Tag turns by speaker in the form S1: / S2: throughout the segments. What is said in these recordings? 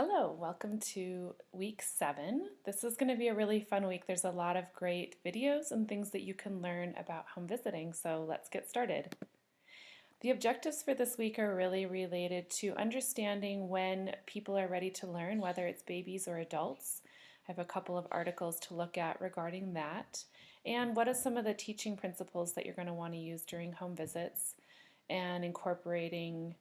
S1: Hello, welcome to week 7. This is going to be a really fun week. There's a lot of great videos and things that you can learn about home visiting, so let's get started. The objectives for this week are really related to understanding when people are ready to learn, whether it's babies or adults. I have a couple of articles to look at regarding that. And what are some of the teaching principles that you're going to want to use during home visits and incorporating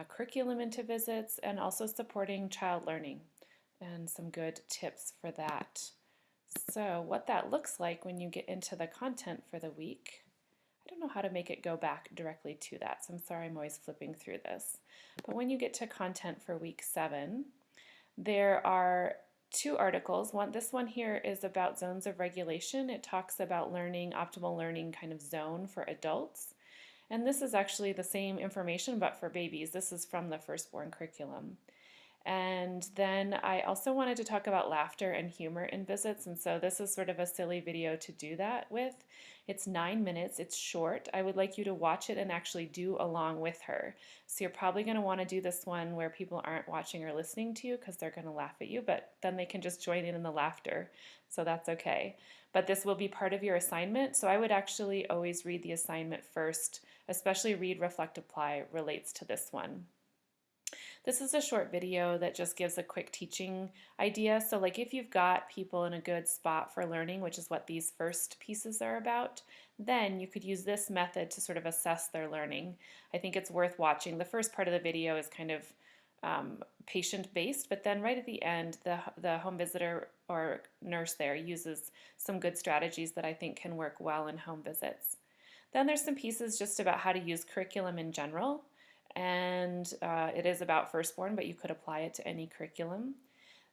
S1: curriculum into visits, and also supporting child learning, and some good tips for that. So what that looks like when you get into the content for the week, I don't know how to make it go back directly to that, so I'm sorry I'm always flipping through this. But when you get to content for week 7, there are two articles. This one here is about zones of regulation. It talks about learning, optimal learning kind of zone for adults. And this is actually the same information but for babies. This is from the firstborn curriculum. And then I also wanted to talk about laughter and humor in visits, and so this is sort of a silly video to do that with. It's 9 minutes, it's short. I would like you to watch it and actually do along with her. So you're probably going to want to do this one where people aren't watching or listening to you because they're going to laugh at you, but then they can just join in the laughter, so that's okay. But this will be part of your assignment, so I would actually always read the assignment first, especially read, reflect, apply relates to this one. This is a short video that just gives a quick teaching idea. So like if you've got people in a good spot for learning, which is what these first pieces are about, then you could use this method to sort of assess their learning. I think it's worth watching. The first part of the video is kind of patient-based, but then right at the end, the home visitor or nurse there uses some good strategies that I think can work well in home visits. Then there's some pieces just about how to use curriculum in general, and it is about firstborn, but you could apply it to any curriculum.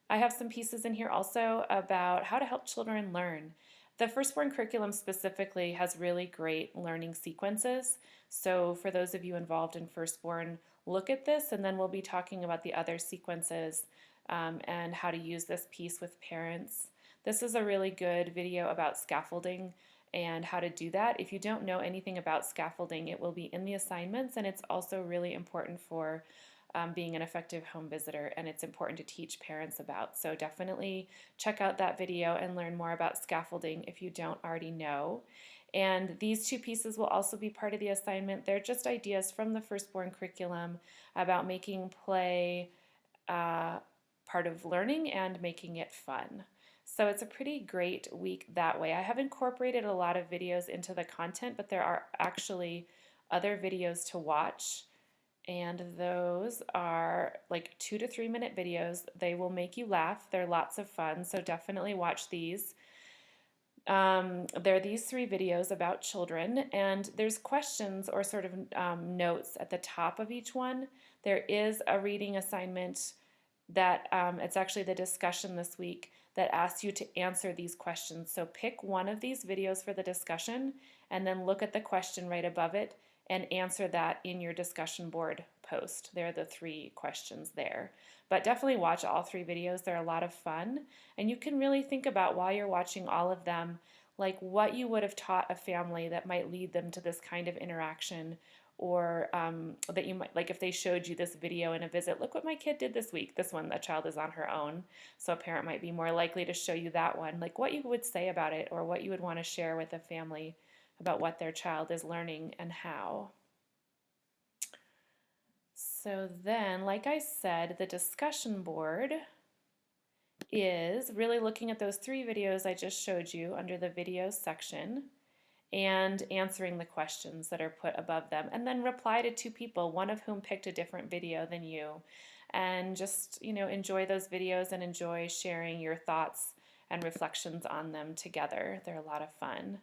S1: I have some pieces in here also about how to help children learn. The firstborn curriculum specifically has really great learning sequences, so for those of you involved in firstborn, look at this, and then we'll be talking about the other sequences and how to use this piece with parents. This is a really good video about scaffolding and how to do that. If you don't know anything about scaffolding, it will be in the assignments, and it's also really important for being an effective home visitor, and it's important to teach parents about. So definitely check out that video and learn more about scaffolding if you don't already know. And these two pieces will also be part of the assignment. They're just ideas from the firstborn curriculum about making play part of learning and making it fun. So it's a pretty great week that way. I have incorporated a lot of videos into the content, but there are actually other videos to watch, and those are like 2 to 3 minute videos. They will make you laugh. They're lots of fun, so definitely watch these. There are these 3 videos about children, and there's questions or sort of notes at the top of each one. There is a reading assignment that it's actually the discussion this week that asks you to answer these questions. So pick one of these videos for the discussion and then look at the question right above it and answer that in your discussion board post. There are the 3 questions there. But definitely watch all 3 videos. They're a lot of fun, and you can really think about while you're watching all of them, like what you would have taught a family that might lead them to this kind of interaction, or that you might, like if they showed you this video in a visit, look what my kid did this week. This one, the child is on her own, so a parent might be more likely to show you that one, like what you would say about it, or what you would want to share with a family about what their child is learning and how. So then, like I said, the discussion board is really looking at those 3 videos I just showed you under the videos section and answering the questions that are put above them, and then reply to 2 people, one of whom picked a different video than you, and just enjoy those videos and enjoy sharing your thoughts and reflections on them together. They're a lot of fun.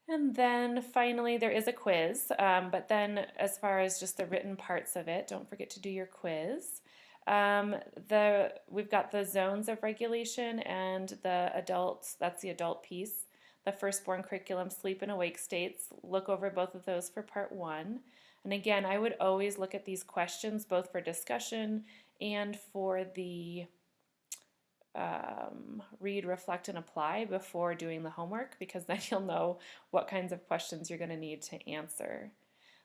S1: And then finally there is a quiz, but then as far as just the written parts of it, don't forget to do your quiz. We've got the zones of regulation and the adults, that's the adult piece. The firstborn curriculum, sleep and awake states. Look over both of those for part 1. And again, I would always look at these questions both for discussion and for the read, reflect, and apply before doing the homework, because then you'll know what kinds of questions you're going to need to answer.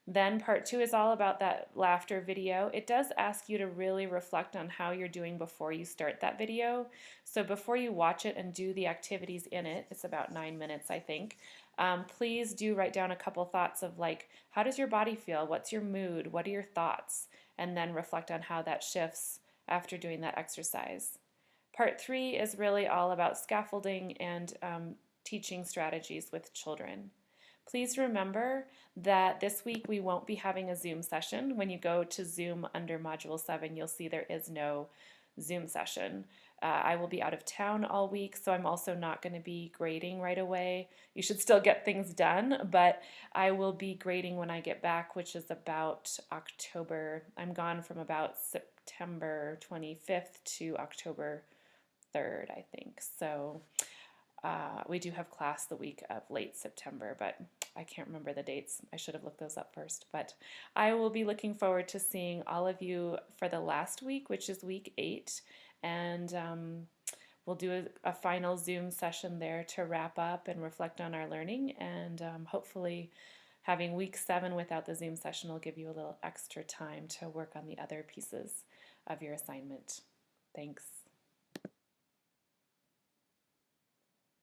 S1: Then part 2 is all about that laughter video. It does ask you to really reflect on how you're doing before you start that video. So before you watch it and do the activities in it, it's about 9 minutes, I think. Please do write down a couple thoughts of like, how does your body feel? What's your mood? What are your thoughts? And then reflect on how that shifts after doing that exercise. Part 3 is really all about scaffolding and teaching strategies with children. Please remember that this week we won't be having a Zoom session. When you go to Zoom under Module 7, you'll see there is no Zoom session. I will be out of town all week, so I'm also not going to be grading right away. You should still get things done, but I will be grading when I get back, which is about October. I'm gone from about September 25th to October 3rd, I think. So we do have class the week of late September, but I can't remember the dates. I should have looked those up first. But I will be looking forward to seeing all of you for the last week, which is week 8. And we'll do a final Zoom session there to wrap up and reflect on our learning. And hopefully having week 7 without the Zoom session will give you a little extra time to work on the other pieces of your assignment. Thanks.